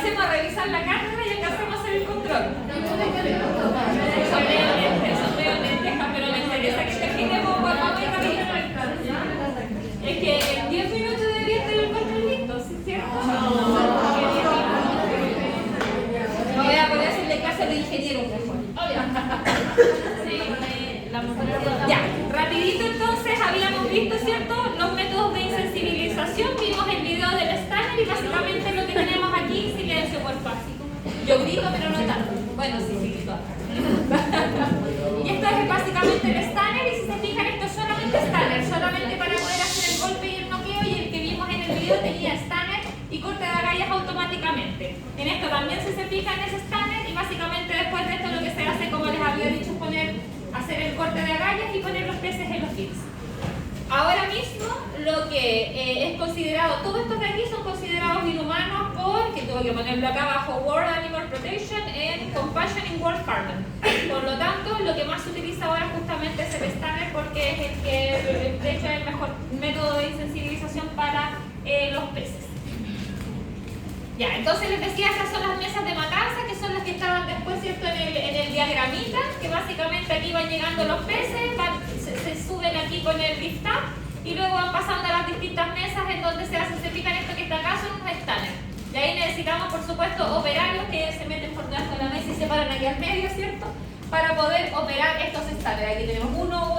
alcancemos a revisar la cátedra y alcancemos a hacer el control. Son medio lentejas, pero me interesa que terminemos con más rapidito. Es que en 10 minutos debería tener el control listo, ¿sí es cierto? No voy a poder hacerle caso al ingeniero mejor. Ya, rapidito entonces habíamos visto, ¿cierto? Los métodos de insensibilización, vimos el video del escáner y básicamente lo que tenemos aquí, silencio por favor. Yo grito pero no tanto. Bueno, sí, grito. Y esto es básicamente el escáner y si se fijan esto es solamente escáner, solamente para poder hacer el golpe y el noqueo y el que vimos en el video tenía escáner y corte de agallas automáticamente. En esto también si se fijan es escáner y básicamente después de esto lo que se hace, como les había dicho, hacer el corte de agallas y poner los peces en los bins. Ahora mismo lo que es considerado, todos estos de aquí son considerados inhumanos porque tengo que ponerlo acá abajo, World Animal Protection and Compassion in World Farming. Por lo tanto, lo que más se utiliza ahora justamente es el escáner porque es el que de hecho es el mejor método de insensibilización para los peces. Ya, entonces les decía, estas son las mesas de matanza, que son las que estaban después, ¿cierto?, en el diagramita, que básicamente aquí van llegando los peces, se suben aquí con el lift up, y luego van pasando a las distintas mesas en donde se fijan esto que está acá, son unos escáneres. Y ahí necesitamos, por supuesto, operarios que se meten por debajo de la mesa y se paran aquí al medio, ¿cierto?, para poder operar estos escáneres. Aquí tenemos uno,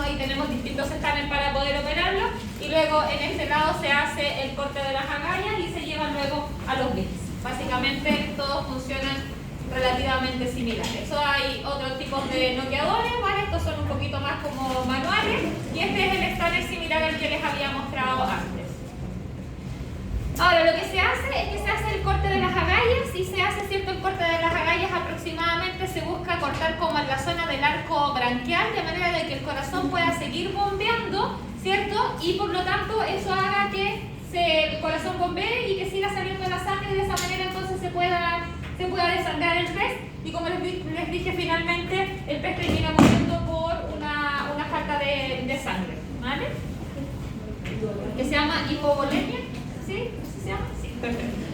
ahí tenemos distintos escáneres para poder operarlo, y luego en este lado se hace el corte de las agallas y se llevan luego a los bins. Básicamente todos funcionan relativamente similares. Eso hay otros tipos de noqueadores, ¿vale? Estos son un poquito más como manuales, y este es el escáner similar al que les había mostrado antes. Ahora, lo que se hace es que se hace el corte de las agallas y se hace, ¿cierto?, el corte de las agallas aproximadamente se busca cortar como en la zona del arco branquial, de manera de que el corazón pueda seguir bombeando, ¿cierto? Y por lo tanto eso haga que el corazón bombee y que siga saliendo la sangre y de esa manera entonces se pueda desangrar el pez y como les dije finalmente el pez termina muriendo por una falta de sangre, ¿vale? Que se llama hipovolemia, ¿sí? ¿Así se llama? Sí, perfecto.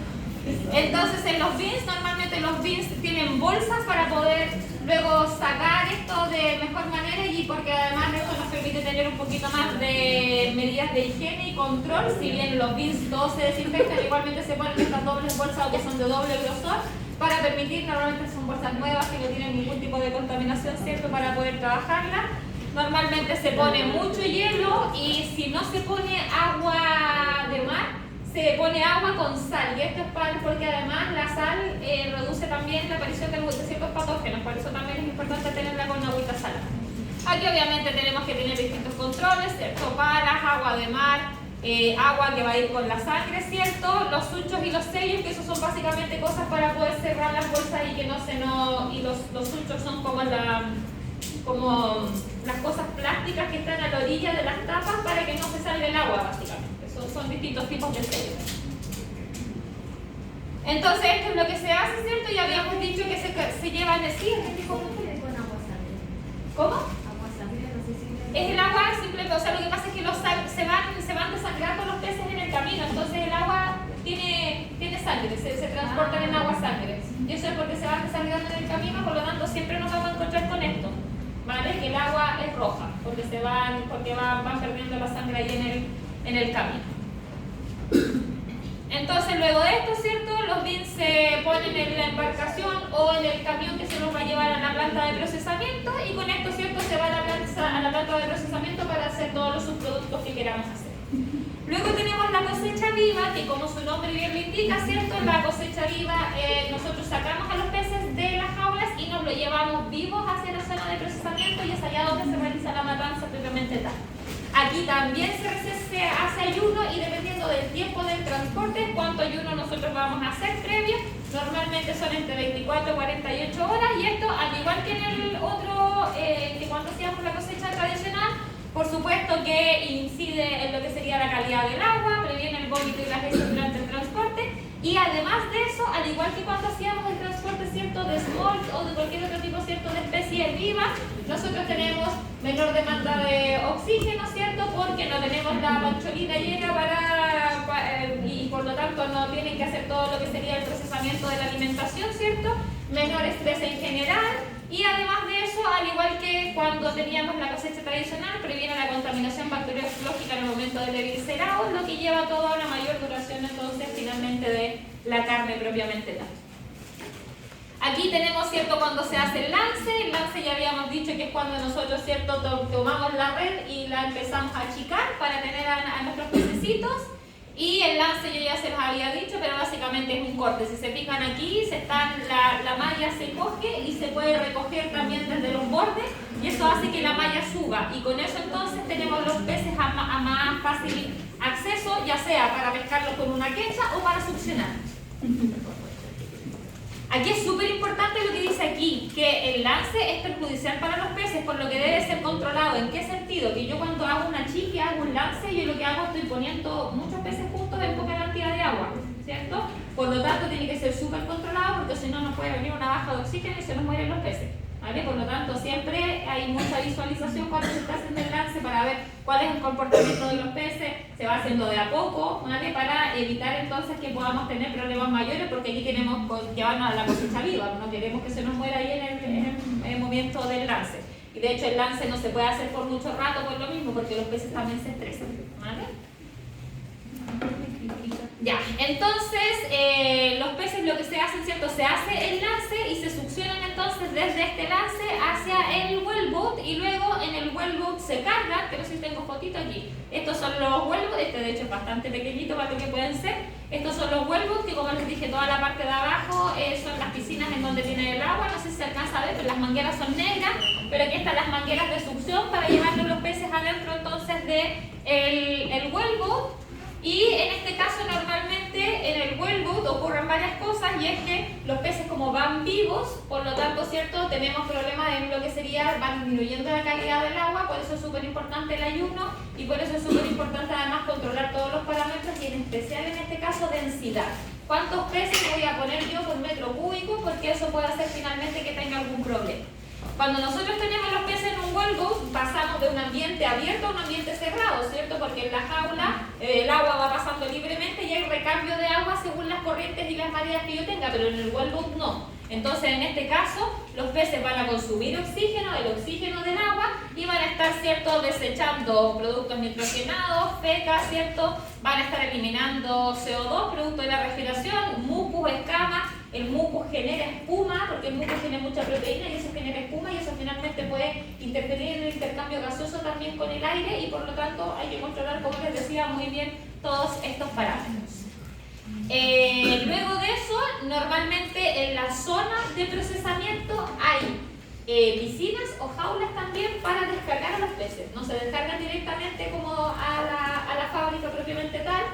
Entonces en los bins, normalmente los bins tienen bolsas para poder luego sacar esto de mejor manera y porque además esto nos permite tener un poquito más de medidas de higiene y control. Si bien los bins todos se desinfectan, igualmente se ponen estas dobles bolsas que son de doble grosor para permitir, normalmente son bolsas nuevas que no tienen ningún tipo de contaminación, ¿cierto?, para poder trabajarla. Normalmente se pone mucho hielo y si no se pone agua de mar, se pone agua con sal, y esto es porque además la sal reduce también la aparición de ciertos patógenos, por eso también es importante tenerla con agüita salada. Aquí obviamente tenemos que tener distintos controles, ¿cierto? Palas, agua de mar, agua que va a ir con la sangre, ¿cierto? Los suchos y los sellos, que esos son básicamente cosas para poder cerrar las bolsas y que y los suchos son como las cosas plásticas que están a la orilla de las tapas para que no se salga el agua, básicamente. Son distintos tipos de sellos. Entonces esto es lo que se hace, ¿cierto? Y habíamos dicho que se lleva en el ¿Cómo tiene con agua sangre? ¿Cómo? Agua sangre, no sé si... Es el agua simplemente, o sea, lo que pasa es que se van desangrando los peces en el camino, entonces el agua tiene sangre, se transportan en agua sangre. Y eso es porque se van desangrando en el camino, por lo tanto siempre nos vamos a encontrar con esto, ¿vale? Que el agua es roja, porque van perdiendo la sangre ahí en el camino. Entonces luego de esto, ¿cierto?, los bins se ponen en la embarcación o en el camión que se los va a llevar a la planta de procesamiento y con esto, ¿cierto?, se va a la planta de procesamiento para hacer todos los subproductos que queramos hacer. Luego tenemos la cosecha viva, que como su nombre bien lo indica, ¿cierto?, la cosecha viva, nosotros sacamos a los peces de las jaulas y nos lo llevamos vivos hacia la zona de procesamiento y es allá donde se realiza la matanza propiamente tal. Aquí también se hace ayuno y dependiendo del tiempo del transporte, cuánto ayuno nosotros vamos a hacer previo, normalmente son entre 24 y 48 horas y esto, al igual que en el otro, que cuando hacíamos la cosecha tradicional, por supuesto que incide en lo que sería la calidad del agua, previene el vómito y las heces durante el transporte y además de eso, al igual que cuando hacíamos el transporte, ¿cierto?, de smolt o de cualquier otro tipo, ¿cierto?, de especies vivas, nosotros tenemos menor demanda de oxígeno, ¿cierto?, porque no tenemos la pancholita llena para y por lo tanto no tienen que hacer todo lo que sería el procesamiento de la alimentación, ¿cierto? Menor estrés en general, y además de eso, al igual que cuando teníamos la cosecha tradicional, previene la contaminación bacteriológica en el momento del eviscerado, lo que lleva todo a una mayor duración entonces finalmente de la carne propiamente tal. Aquí tenemos, ¿cierto?, cuando se hace el lance ya habíamos dicho que es cuando nosotros, ¿cierto?, tomamos la red y la empezamos a achicar para tener a nuestros pececitos. Y el lance yo ya se los había dicho, pero básicamente es un corte. Si se fijan aquí, la malla se coge y se puede recoger también desde los bordes, y eso hace que la malla suba, y con eso entonces tenemos los peces a más fácil acceso, ya sea para pescarlos con una quecha o para succionar. Aquí es súper importante lo que dice aquí, que el lance es perjudicial para los peces, por lo que debe ser controlado. ¿En qué sentido? Que yo cuando hago una chique, hago un lance, yo lo que hago estoy poniendo muchos peces juntos en poca cantidad de agua, ¿cierto? Por lo tanto tiene que ser súper controlado, porque si no nos puede venir una baja de oxígeno y se nos mueren los peces, ¿vale? Por lo tanto siempre hay mucha visualización cuando se está haciendo el lance para ver cuál es el comportamiento de los peces, se va haciendo de a poco, ¿vale? Para evitar entonces que podamos tener problemas mayores, porque aquí queremos llevarnos a la cosecha viva, no queremos que se nos muera ahí en el momento del lance. Y de hecho el lance no se puede hacer por mucho rato por lo mismo, porque los peces también se estresan, ¿vale? Ya, entonces los peces lo que se hacen, ¿cierto? Se hace el lance y se succionan entonces desde este lance hacia el wellboat, y luego en el wellboat se cargan, que no sé si tengo fotito aquí. Estos son los wellboats, este de hecho es bastante pequeñito para lo que pueden ser. Estos son los wellboats, que como les dije, toda la parte de abajo son las piscinas en donde tiene el agua, no sé si se alcanza a ver, pero las mangueras son negras, pero aquí están las mangueras de succión para llevarle los peces adentro entonces de el wellboat. Y en este caso normalmente en el wellboat ocurren varias cosas, y es que los peces como van vivos, por lo tanto, ¿cierto?, tenemos problemas en lo que sería, van disminuyendo la calidad del agua, por eso es súper importante el ayuno, y por eso es súper importante además controlar todos los parámetros, y en especial en este caso densidad. ¿Cuántos peces voy a poner yo por metro cúbico? Porque eso puede hacer finalmente que tenga algún problema. Cuando nosotros tenemos los peces en un wellboat, pasamos de un ambiente abierto a un ambiente cerrado, ¿cierto? Porque en la jaula el agua va pasando libremente y hay recambio de agua según las corrientes y las mareas que yo tenga, pero en el wellboat no. Entonces, en este caso, los peces van a consumir oxígeno, el oxígeno del agua, y van a estar, ¿cierto?, desechando productos nitrogenados, fecas, ¿cierto? Van a estar eliminando CO2, producto de la respiración, mucus, escamas. El mucus genera espuma, porque el mucus tiene mucha proteína y eso genera espuma, y eso finalmente puede interferir en el intercambio gaseoso también con el aire, y por lo tanto hay que controlar, como les decía, muy bien todos estos parámetros. Luego de eso, normalmente en la zona de procesamiento hay piscinas o jaulas también para descargar a los peces. No se descargan directamente como a la fábrica propiamente tal.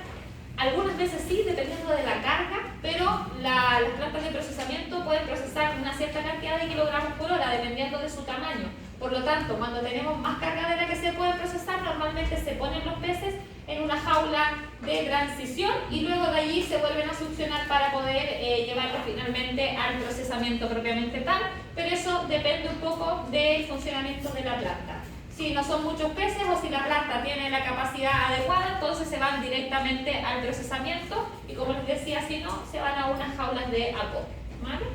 Algunas veces sí, dependiendo de la carga, pero las plantas de procesamiento pueden procesar una cierta cantidad de kilogramos por hora, dependiendo de su tamaño. Por lo tanto, cuando tenemos más carga de la que se puede procesar, normalmente se ponen los peces en una jaula de transición, y luego de allí se vuelven a succionar para poder llevarlos finalmente al procesamiento propiamente tal, pero eso depende un poco del funcionamiento de la planta. Si no son muchos peces o si la planta tiene la capacidad adecuada, entonces se van directamente al procesamiento, y como les decía, si no, se van a unas jaulas de acopio, ¿vale?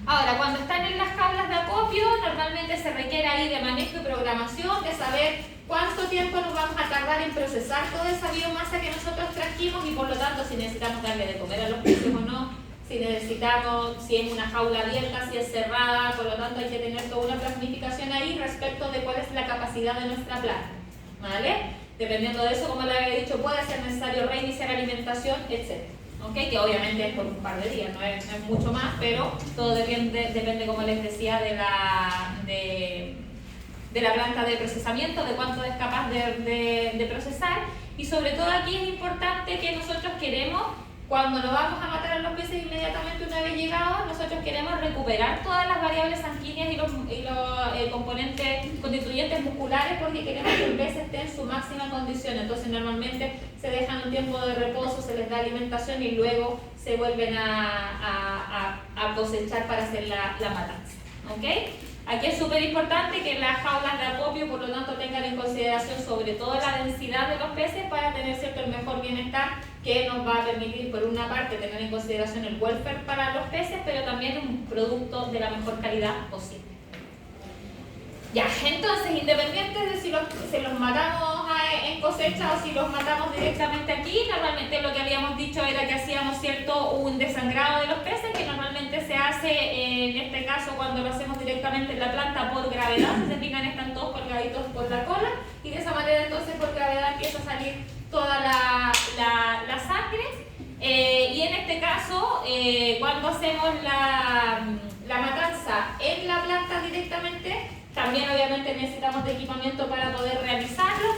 Ahora, cuando están en las jaulas de acopio, normalmente se requiere ahí de manejo y programación, de saber cuánto tiempo nos vamos a tardar en procesar toda esa biomasa que nosotros trajimos, y por lo tanto si necesitamos darle de comer a los peces o no, si necesitamos, si es una jaula abierta, si es cerrada, por lo tanto hay que tener toda una planificación ahí respecto de cuál es la capacidad de nuestra planta, ¿vale? Dependiendo de eso, como les había dicho, puede ser necesario reiniciar alimentación, etc. ¿Okay? Que obviamente es por un par de días, no es mucho más, pero todo depende, como les decía, de la planta de procesamiento, de cuánto es capaz de procesar, y sobre todo aquí es importante que nosotros queremos, cuando no vamos a matar a los peces inmediatamente una vez llegados, nosotros queremos recuperar todas las variables sanguíneas y los componentes constituyentes musculares, porque queremos que el pez esté en su máxima condición. Entonces normalmente se dejan un tiempo de reposo, se les da alimentación y luego se vuelven a cosechar para hacer la matanza. ¿Okay? Aquí es súper importante que las jaulas de acopio, por lo tanto, tengan en consideración sobre todo la densidad de los peces para tener, ¿cierto?, el mejor bienestar, que nos va a permitir, por una parte, tener en consideración el welfare para los peces, pero también un producto de la mejor calidad posible. Ya, entonces, independiente de si los matamos en cosecha o si los matamos directamente aquí, normalmente lo que habíamos dicho era que hacíamos, ¿cierto?, un desangrado de los peces, que normalmente se hace, en este caso, cuando lo hacemos directamente en la planta por gravedad. Si se fijan, están todos colgaditos por la cola, y de esa manera, entonces, por gravedad empieza a salir toda la sangre. Y en este caso, cuando hacemos la matanza en la planta directamente, también obviamente necesitamos de equipamiento para poder realizarlo.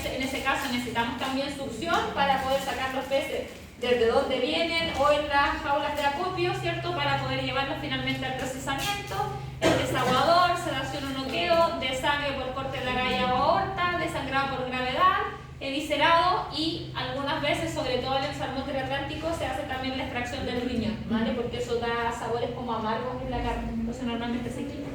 En ese caso necesitamos también succión para poder sacar los peces desde donde vienen o en las jaulas de acopio, ¿cierto?, para poder llevarlos finalmente al procesamiento. El desaguador, sedación o noqueo, desangre por corte de agalla o aorta, desangrado por gravedad, eviscerado, y algunas veces, sobre todo en el salmón del Atlántico, se hace también la extracción del riñón, ¿vale? Porque eso da sabores como amargos en la carne, entonces normalmente se quita.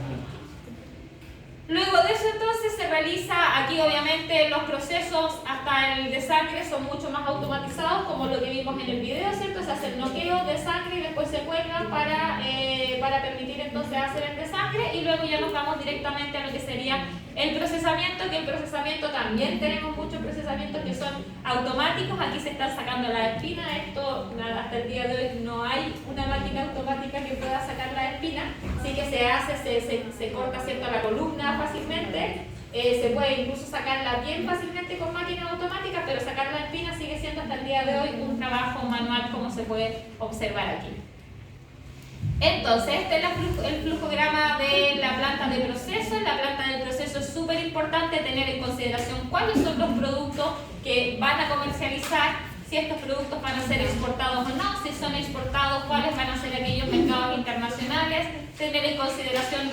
Luego de eso, entonces, se realiza aquí, obviamente, los procesos hasta el desangre son mucho más automatizados, como lo que vimos en el video, ¿cierto? Se hace el noqueo de sangre y después se cuelgan para permitir entonces hacer el desangre, y luego ya nos vamos directamente a lo que sería el procesamiento, que el procesamiento también tenemos muchos procesamientos que son automáticos. Aquí se están sacando la espina. Esto, hasta el día de hoy no hay una máquina automática que pueda sacar la espina, así que se hace, se corta, ¿cierto?, la columna fácilmente. Se puede incluso sacar la piel fácilmente con máquinas automáticas, pero sacar la espina sigue siendo hasta el día de hoy un trabajo manual, como se puede observar aquí. Entonces, este es el flujograma de la planta de proceso. En la planta de proceso es súper importante tener en consideración cuáles son los productos que van a comercializar, si estos productos van a ser exportados o no, si son exportados, cuáles van a ser aquellos mercados internacionales, tener en consideración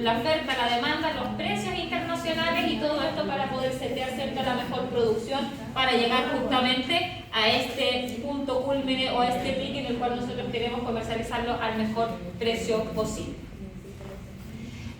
la oferta, la demanda, los precios internacionales y todo esto para poder setear, ¿cierto?, la mejor producción para llegar justamente a este punto cúlmine o a este pique en el cual nosotros queremos comercializarlo al mejor precio posible.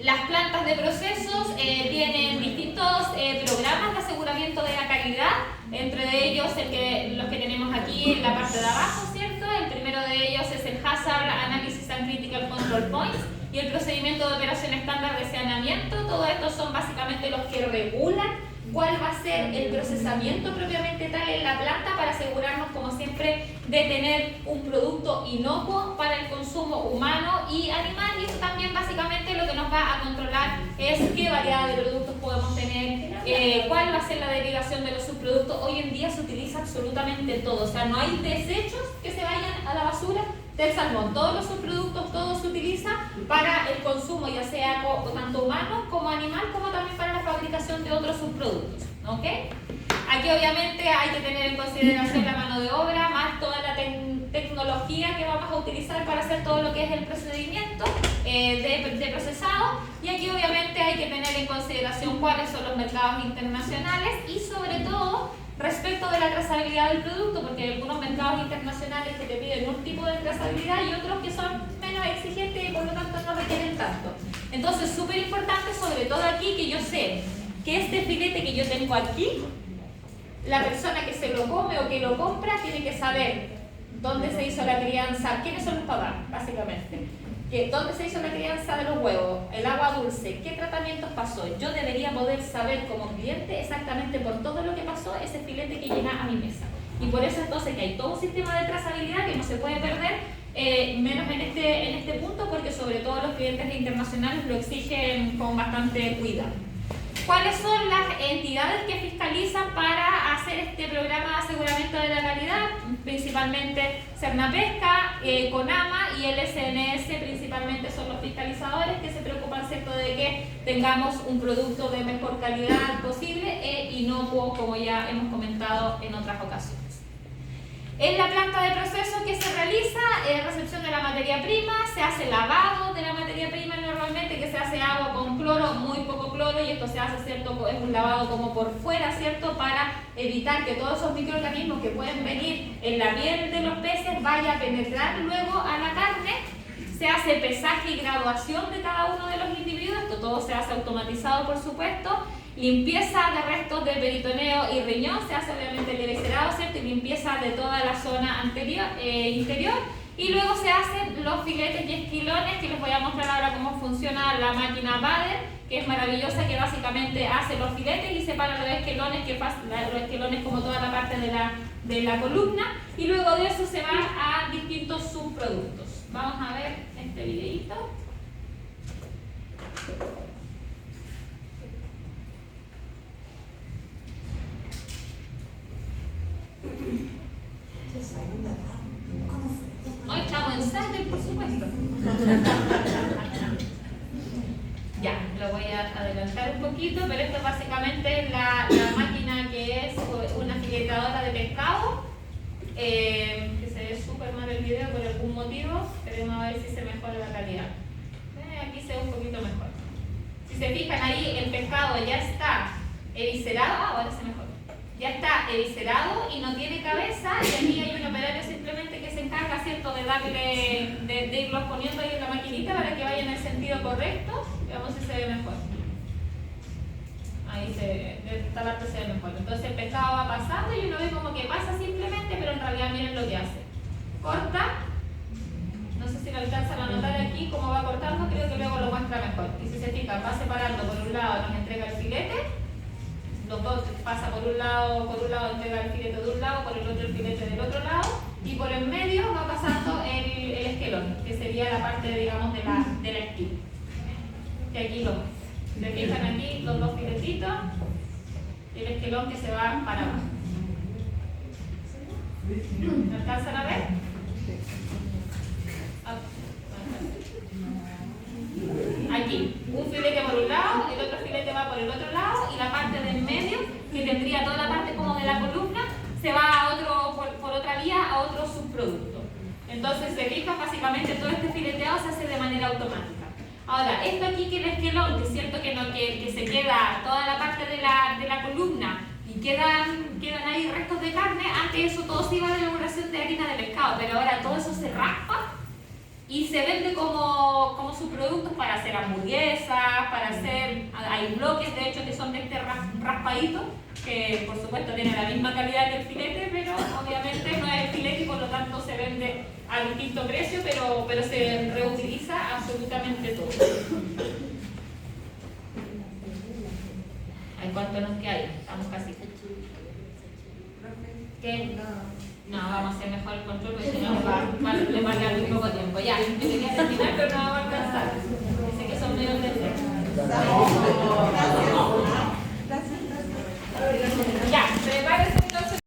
Las plantas de procesos tienen distintos programas de aseguramiento de la calidad, entre ellos los que tenemos aquí en la parte de abajo, ¿cierto? El primero de ellos es el Hazard Analysis and Critical Control Points y el procedimiento de operación estándar de saneamiento. Todos estos son básicamente los que regulan cuál va a ser el procesamiento propiamente tal en la planta para asegurarnos, como siempre, de tener un producto inocuo para el consumo humano y animal. Y eso también básicamente lo que nos va a controlar es qué variedad de productos podemos tener, cuál va a ser la derivación de los subproductos. Hoy en día se utiliza absolutamente todo, o sea, no hay desechos que se vayan a la basura del salmón. Todos los subproductos, todo se utiliza para el consumo, ya sea tanto humano como animal, como también para la fabricación de otros subproductos, ¿ok? Aquí obviamente hay que tener en consideración la mano de obra, más toda la tecnología que vamos a utilizar para hacer todo lo que es el procedimiento de procesado, y aquí obviamente hay que tener en consideración cuáles son los mercados internacionales y sobre todo respecto de la trazabilidad del producto, porque hay algunos mercados internacionales que te piden un tipo de trazabilidad y otros que son menos exigentes y por lo tanto no requieren tanto. Entonces, súper importante, sobre todo aquí, que yo sé que este filete que yo tengo aquí, la persona que se lo come o que lo compra tiene que saber dónde se hizo la crianza, quiénes son los papás, básicamente. ¿Dónde se hizo la crianza de los huevos? El agua dulce, ¿qué tratamientos pasó? Yo debería poder saber como cliente exactamente por todo lo que pasó ese filete que llega a mi mesa. Y por eso entonces que hay todo un sistema de trazabilidad que no se puede perder, menos en este punto, porque sobre todo los clientes internacionales lo exigen con bastante cuidado. ¿Cuáles son las entidades que fiscalizan para hacer este programa de aseguramiento de la calidad? Principalmente Cernapesca, CONAMA y el SNS principalmente son los fiscalizadores que se preocupan, ¿cierto?, de que tengamos un producto de mejor calidad posible e inocuo, como ya hemos comentado en otras ocasiones. En la planta de proceso que se realiza, recepción de la materia prima, se hace lavado de la materia prima normalmente, que se hace agua con cloro, muy poco cloro, y esto se hace, ¿cierto?, es un lavado como por fuera, ¿cierto?, para evitar que todos esos microorganismos que pueden venir en la piel de los peces vaya a penetrar luego a la carne. Se hace pesaje y graduación de cada uno de los individuos, esto todo se hace automatizado por supuesto. Limpieza de restos de peritoneo y riñón, se hace obviamente el eviscerado, ¿cierto? Y limpieza de toda la zona anterior, interior. Y luego se hacen los filetes y esquilones, que les voy a mostrar ahora cómo funciona la máquina Bader, que es maravillosa, que básicamente hace los filetes y separa los esquilones como toda la parte de la columna. Y luego de eso se va a distintos subproductos. Vamos a ver este videito. Hoy estamos en Sander, por supuesto. Ya, lo voy a adelantar un poquito, pero esto básicamente es la máquina que es una filetadora de pescado, que se ve súper mal el video por algún motivo. Queremos ver si se mejora la calidad. Aquí se ve un poquito mejor. Si se fijan ahí, el pescado ya está eviscerado. Ahora se mejora. Ya está eviscerado y no tiene cabeza, y aquí hay un operario simplemente que se encarga, ¿cierto?, de darle, de irlos poniendo ahí en la maquinita para que vaya en el sentido correcto. Veamos si se ve mejor. Ahí de esta parte se ve mejor. Entonces el pescado va pasando y uno ve como que pasa simplemente, pero en realidad miren lo que hace. Corta. No sé si lo alcanzan a notar aquí cómo va cortando, creo que luego lo muestra mejor. Y si se fijan, va separando, por un lado nos entrega el filete. Los dos pasa por un lado entrega el filete de un lado, por el otro el filete del otro lado, y por el medio va pasando el esquelón, que sería la parte, digamos, de la esquina. Que aquí lo ven. Se fijan aquí los dos filetitos y el esquelón que se va para abajo. ¿Me alcanzan a ver? Aquí, un filete por un lado, el otro filete va por el otro lado, y la parte del medio, que tendría toda la parte como de la columna, se va a otro, por otra vía a otro subproducto. Entonces, se fijan, básicamente todo este fileteado se hace de manera automática. Ahora, esto aquí que el esquelón, que es cierto que se queda toda la parte de la columna y quedan ahí restos de carne, antes eso todo se iba a la elaboración de harina de pescado, pero ahora todo eso se raspa y se vende como subproductos para hacer hamburguesas, para hacer, hay bloques de hecho que son de este raspadito, que por supuesto tiene la misma calidad que el filete, pero obviamente no es el filete y por lo tanto se vende a distinto precio, pero se reutiliza absolutamente todo. ¿Cuánto nos queda ahí? Estamos casi. ¿Qué? No, vamos a hacer mejor el control porque si no le va a quedar muy poco tiempo. Ya, yo quería terminar, pero no vamos a alcanzar. Dice que son medio de